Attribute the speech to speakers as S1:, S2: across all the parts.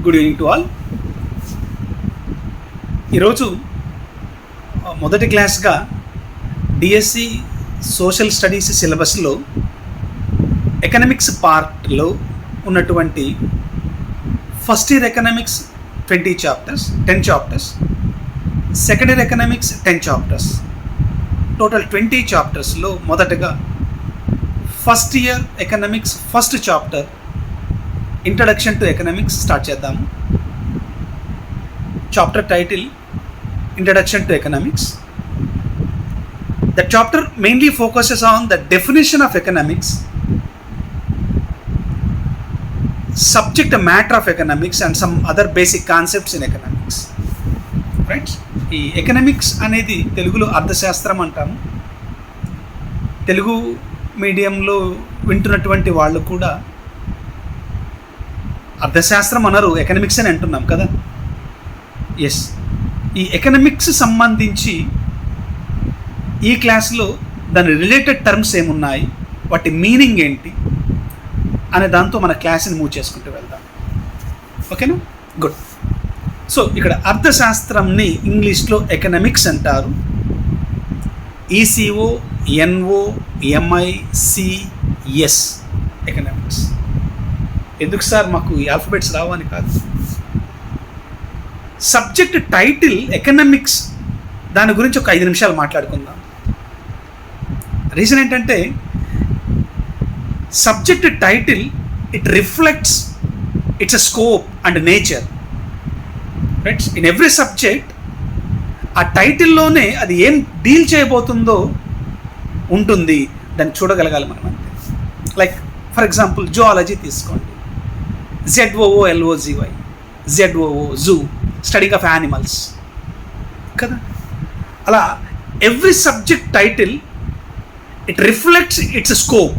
S1: Good evening to all. ఈరోజు మొదటి క్లాస్గా డిఎస్సి సోషల్ స్టడీస్ సిలబస్లో ఎకనామిక్స్ పార్ట్లో ఉన్నటువంటి first year economics 10 chapters, second year economics 10 chapters, total 20 చాప్టర్స్లో మొదటగా first year economics first chapter introduction to economics start చేద్దాము. Chapter title introduction to economics. The chapter mainly focuses on the definition of economics, subject matter of economics and some other basic concepts in economics. Right? ఈ economics అనేది తెలుగులో అర్థశాస్త్రం అంటాము. తెలుగు మీడియంలో వింటున్నటువంటి వాళ్ళు కూడా అర్థశాస్త్రం అనరు, ఎకనామిక్స్ అని అంటున్నాం కదా. ఎస్, ఈ ఎకనామిక్స్ సంబంధించి ఈ క్లాస్లో దాని రిలేటెడ్ టర్మ్స్ ఏమున్నాయి, వాటి మీనింగ్ ఏంటి అనే దాంతో మన క్లాస్ని మూవ్ చేసుకుంటూ వెళ్దాం. ఓకేనా? గుడ్. సో ఇక్కడ అర్థశాస్త్రంని ఇంగ్లీష్లో ఎకనామిక్స్ అంటారు. E C O N O M I C S economics. ఎందుకు సార్ మాకు ఈ ఆల్ఫబెట్స్ రావని కాదు. సబ్జెక్ట్ టైటిల్ ఎకనామిక్స్, దాని గురించి ఒక 5 నిమిషాలు మాట్లాడుకుందాం. రీజన్ ఏంటంటే subject title it reflects it's a scope and nature. Right? In every subject ఆ టైటిల్లోనే అది ఏం డీల్ చేయబోతుందో ఉంటుంది, దాన్ని చూడగలగాలి మనం అంతే. లైక్ ఫర్ ఎగ్జాంపుల్ జువాలజీ తీసుకోండి, ZOOLOGY, ZOO zoo, studying of animals కదా. అలా every subject title it reflects it's scope.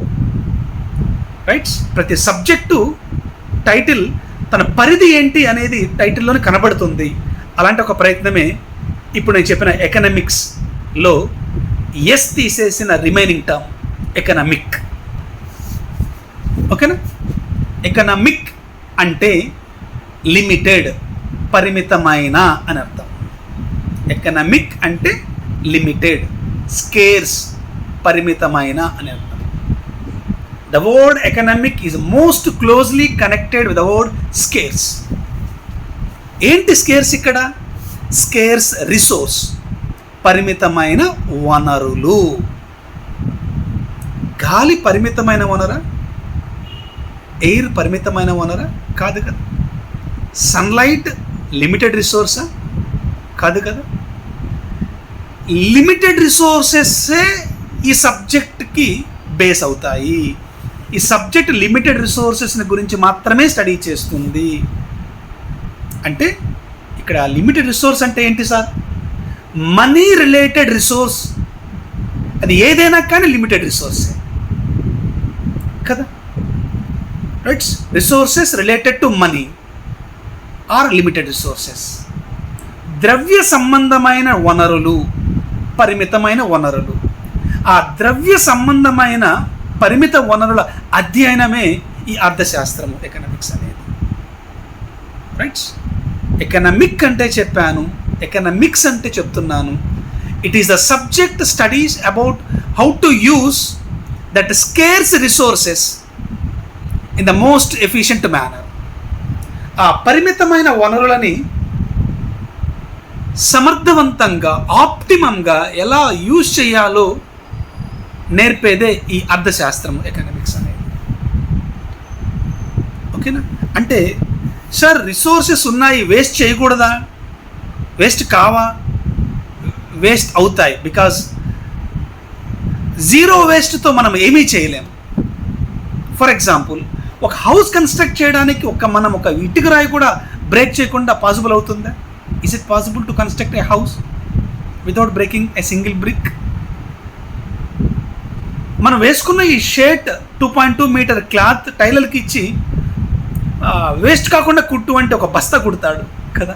S1: Right? ప్రతి సబ్జెక్టు టైటిల్ తన పరిధి ఏంటి అనేది టైటిల్లోనే కనబడుతుంది. అలాంటి ఒక ప్రయత్నమే ఇప్పుడు నేను చెప్పిన ఎకనామిక్స్లో ఎస్ తీసేసిన రిమైనింగ్ టర్మ్ ఎకనామిక్. ఓకేనా? ఎకనామిక్ అంటే లిమిటెడ్, పరిమితమైన అని అర్థం. ఎకనామిక్ అంటే లిమిటెడ్, స్కేర్స్, పరిమితమైన అని అర్థం. The word economic is most closely connected with the word scares. ఏంటి స్కేర్స్ ఇక్కడ? స్కేర్స్ రిసోర్స్, పరిమితమైన వనరులు. గాలి పరిమితమైన వనరా? ఎయిర్ పరిమితమైన వనరా? కాదు కదా. సన్లైట్ లిమిటెడ్ రిసోర్సా? కాదు కదా. లిమిటెడ్ రిసోర్సెస్సే ఈ సబ్జెక్ట్కి బేస్ అవుతాయి. ఈ సబ్జెక్ట్ లిమిటెడ్ రిసోర్సెస్ని గురించి మాత్రమే స్టడీ చేస్తుంది. అంటే ఇక్కడ లిమిటెడ్ రిసోర్స్ అంటే ఏంటి సార్? Money related resource. అది ఏదైనా కానీ లిమిటెడ్ రిసోర్సే కదా. Rights? Resources related to money are limited resources. ద్రవ్య సంబంధమైన వనరులు, పరిమితమైన వనరులు. ఆ ద్రవ్య సంబంధమైన పరిమిత వనరుల అధ్యయనమే ఈ అర్థశాస్త్రము, ఎకనామిక్స్ అనేది. రైట్స్? ఎకనామిక్ అంటే చెప్పాను, ఎకనామిక్స్ అంటే చెప్తున్నాను. It is the subject studies about how to use that scares resources in the most efficient manner. ఆ పరిమితమైన వనరులని సమర్థవంతంగా, ఆప్టిమంగా ఎలా యూజ్ చేయాలో నేర్పేదే ఈ అర్థశాస్త్రం, ఎకనామిక్స్ అనేది. ఓకేనా? అంటే సార్ రిసోర్సెస్ ఉన్నాయి, వేస్ట్ చేయకూడదా? వేస్ట్ కావా? వేస్ట్ అవుతాయి. బికాజ్ జీరో వేస్ట్తో మనం ఏమీ చేయలేము. ఫర్ ఎగ్జాంపుల్, ఒక హౌస్ కన్స్ట్రక్ట్ చేయడానికి మనం ఒక ఇటుక రాయి కూడా బ్రేక్ చేయకుండా పాసిబుల్ అవుతుందా? Is it possible to construct a house without breaking a single brick? మనం వేసుకున్న ఈ షర్ట్ 2.2 మీటర్ క్లాత్ టైలర్కి ఇచ్చి వేస్ట్ కాకుండా కుట్టు అంటే ఒక బస్తా కుడతాడు కదా.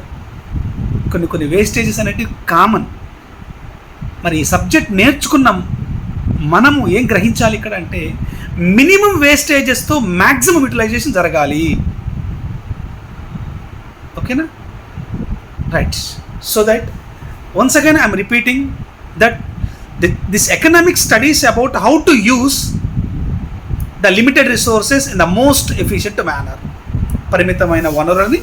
S1: కొన్ని వేస్టేజెస్ అనేటివి కామన్. మరి ఈ సబ్జెక్ట్ నేర్చుకున్నాం, మనము ఏం గ్రహించాలి ఇక్కడ అంటే మినిమం వేస్టేజెస్తో మ్యాక్సిమం యూటిలైజేషన్ జరగాలి. ఓకేనా, right. So that once again I am repeating that this economic studies about how to use the limited resources in the most efficient manner. పరిమితమైన వనరులని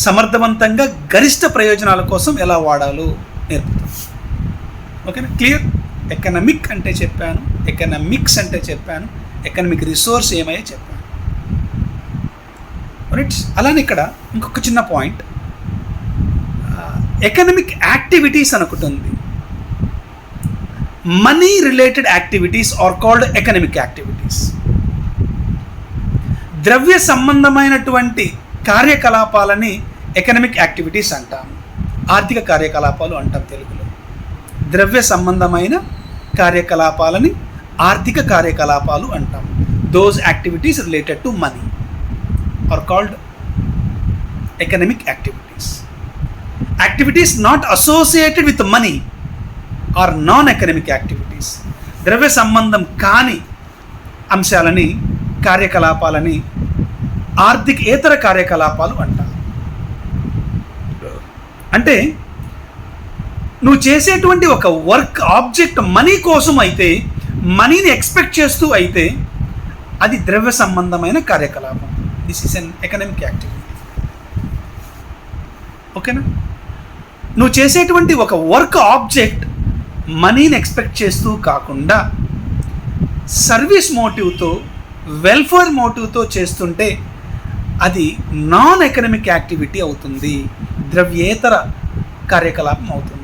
S1: సమర్థవంతంగా గరిష్ట ప్రయోజనాల కోసం ఎలా వాడాలో నేర్పుతాం. ఓకేనా, క్లియర్. ఎకనామిక్ అంటే చెప్పాను, ఎకనామిక్స్ అంటే చెప్పాను, ఎకనామిక్ రిసోర్స్ ఏమయ్యో చెప్పాను. రైట్. అలానే ఇక్కడ ఇంకొక చిన్న పాయింట్, ఎకనామిక్ యాక్టివిటీస్ అనుకుంటుంది. Money related activities are called economic activities. ద్రవ్య సంబంధమైనటువంటి కార్యకలాపాలని ఎకనామిక్ యాక్టివిటీస్ అంటాము. ఆర్థిక కార్యకలాపాలు అంటాం తెలుగులో. ద్రవ్య సంబంధమైన కార్యకలాపాలని ఆర్థిక కార్యకలాపాలు అంటాం. Those activities related to money are called economic activities. Activities not associated with money are non economic activities. ద్రవ్య సంబంధం కాని అంశాలని, కార్యకలాపాలని ఆర్థికేతర కార్యకలాపాలు అంటారు. అంటే నువ్వు చేసేటువంటి ఒక వర్క్ ఆబ్జెక్ట్ మనీ కోసం అయితే, మనీని ఎక్స్పెక్ట్ చేస్తూ అయితే, అది ద్రవ్య సంబంధమైన కార్యకలాపం. This is an economic activity. ఓకేనా, నువ్వు చేసేటువంటి ఒక వర్క్ ఆబ్జెక్ట్ మనీని ఎక్స్పెక్ట్ చేస్తూ కాకుండా సర్వీస్ మోటివ్తో, వెల్ఫేర్ మోటివ్తో చేస్తుంటే అది నాన్ ఎకనామిక్ యాక్టివిటీ అవుతుంది, ద్రవ్యేతర కార్యకలాపం అవుతుంది.